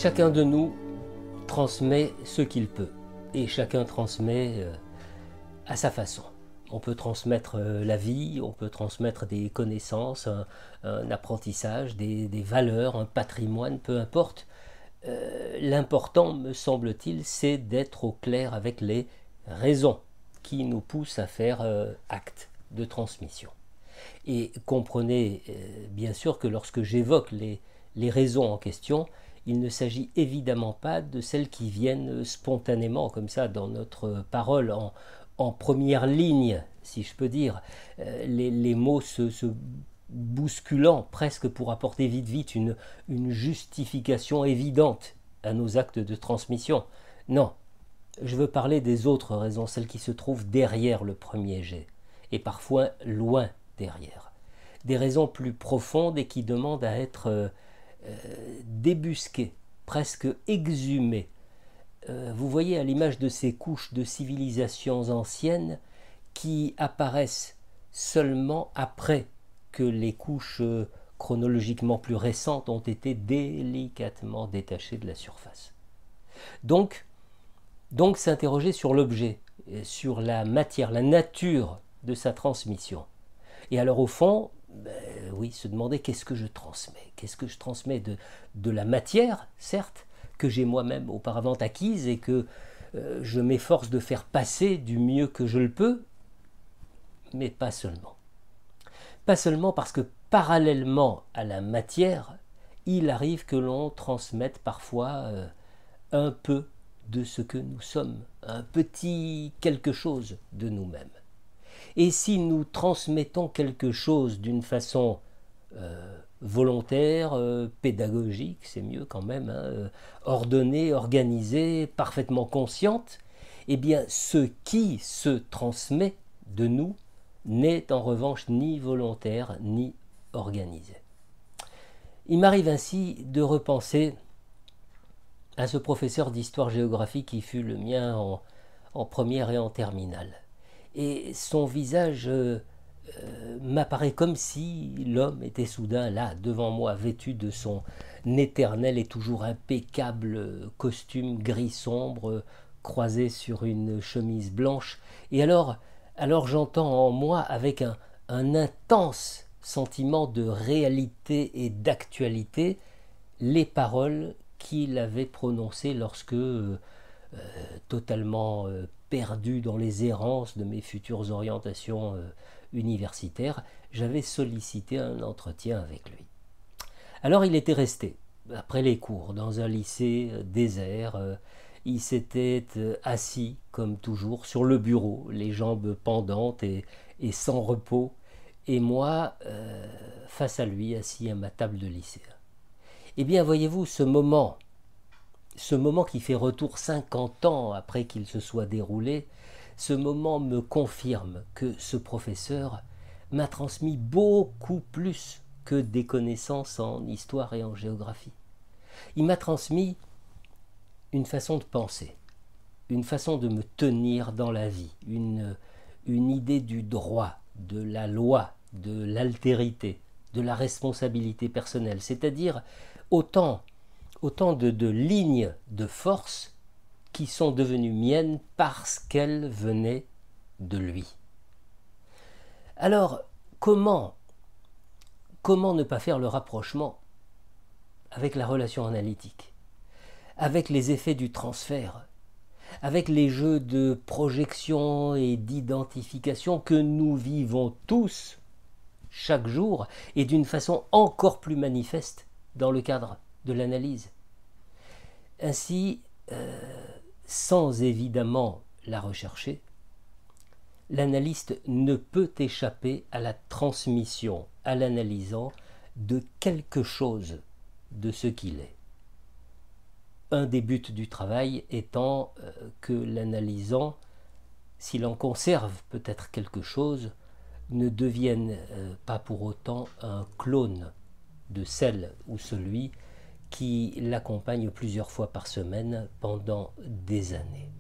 Chacun de nous transmet ce qu'il peut et chacun transmet à sa façon. On peut transmettre la vie, on peut transmettre des connaissances, un apprentissage, des valeurs, un patrimoine, peu importe. L'important, me semble-t-il, c'est d'être au clair avec les raisons qui nous poussent à faire acte de transmission. Et comprenez bien sûr que lorsque j'évoque les raisons en question, il ne s'agit évidemment pas de celles qui viennent spontanément comme ça dans notre parole, en première ligne, si je peux dire, les mots se bousculant presque pour apporter vite une justification évidente à nos actes de transmission. Non, je veux parler des autres raisons, celles qui se trouvent derrière le premier jet, et parfois loin derrière. Des raisons plus profondes et qui demandent à être débusquées, presque exhumées. Vous voyez à l'image de ces couches de civilisations anciennes qui apparaissent seulement après que les couches chronologiquement plus récentes ont été délicatement détachées de la surface. Donc s'interroger sur l'objet, sur la matière, la nature de sa transmission. Et alors au fond, oui, se demander qu'est-ce que je transmets. Qu'est-ce que je transmets de la matière, certes, que j'ai moi-même auparavant acquise et que je m'efforce de faire passer du mieux que je le peux, mais pas seulement. Pas seulement parce que parallèlement à la matière, il arrive que l'on transmette parfois un peu de ce que nous sommes, un petit quelque chose de nous-mêmes. Et si nous transmettons quelque chose d'une façon volontaire, pédagogique, c'est mieux quand même, ordonnée, organisée, parfaitement consciente, eh bien ce qui se transmet de nous n'est en revanche ni volontaire ni organisé. Il m'arrive ainsi de repenser à ce professeur d'histoire-géographie qui fut le mien en première et en terminale. Et son visage m'apparaît comme si l'homme était soudain là, devant moi, vêtu de son éternel et toujours impeccable costume gris sombre, croisé sur une chemise blanche. Et alors j'entends en moi, avec un intense sentiment de réalité et d'actualité, les paroles qu'il avait prononcées lorsque, totalement perdu dans les errances de mes futures orientations universitaires, j'avais sollicité un entretien avec lui. Alors il était resté, après les cours, dans un lycée désert. Il s'était assis, comme toujours, sur le bureau, les jambes pendantes et sans repos, et moi, face à lui, assis à ma table de lycée. Eh bien, voyez-vous, ce moment qui fait retour 50 ans après qu'il se soit déroulé, ce moment me confirme que ce professeur m'a transmis beaucoup plus que des connaissances en histoire et en géographie. Il m'a transmis une façon de penser, une façon de me tenir dans la vie, une idée du droit, de la loi, de l'altérité, de la responsabilité personnelle, c'est-à-dire autant de lignes de force qui sont devenues miennes parce qu'elles venaient de lui. Alors, comment ne pas faire le rapprochement avec la relation analytique, avec les effets du transfert, avec les jeux de projection et d'identification que nous vivons tous chaque jour et d'une façon encore plus manifeste dans le cadre de l'analyse. Ainsi, sans évidemment la rechercher, l'analyste ne peut échapper à la transmission, à l'analysant, de quelque chose de ce qu'il est. Un des buts du travail étant que l'analysant, s'il en conserve peut-être quelque chose, ne devienne pas pour autant un clone de celle ou celui qui l'accompagne plusieurs fois par semaine pendant des années.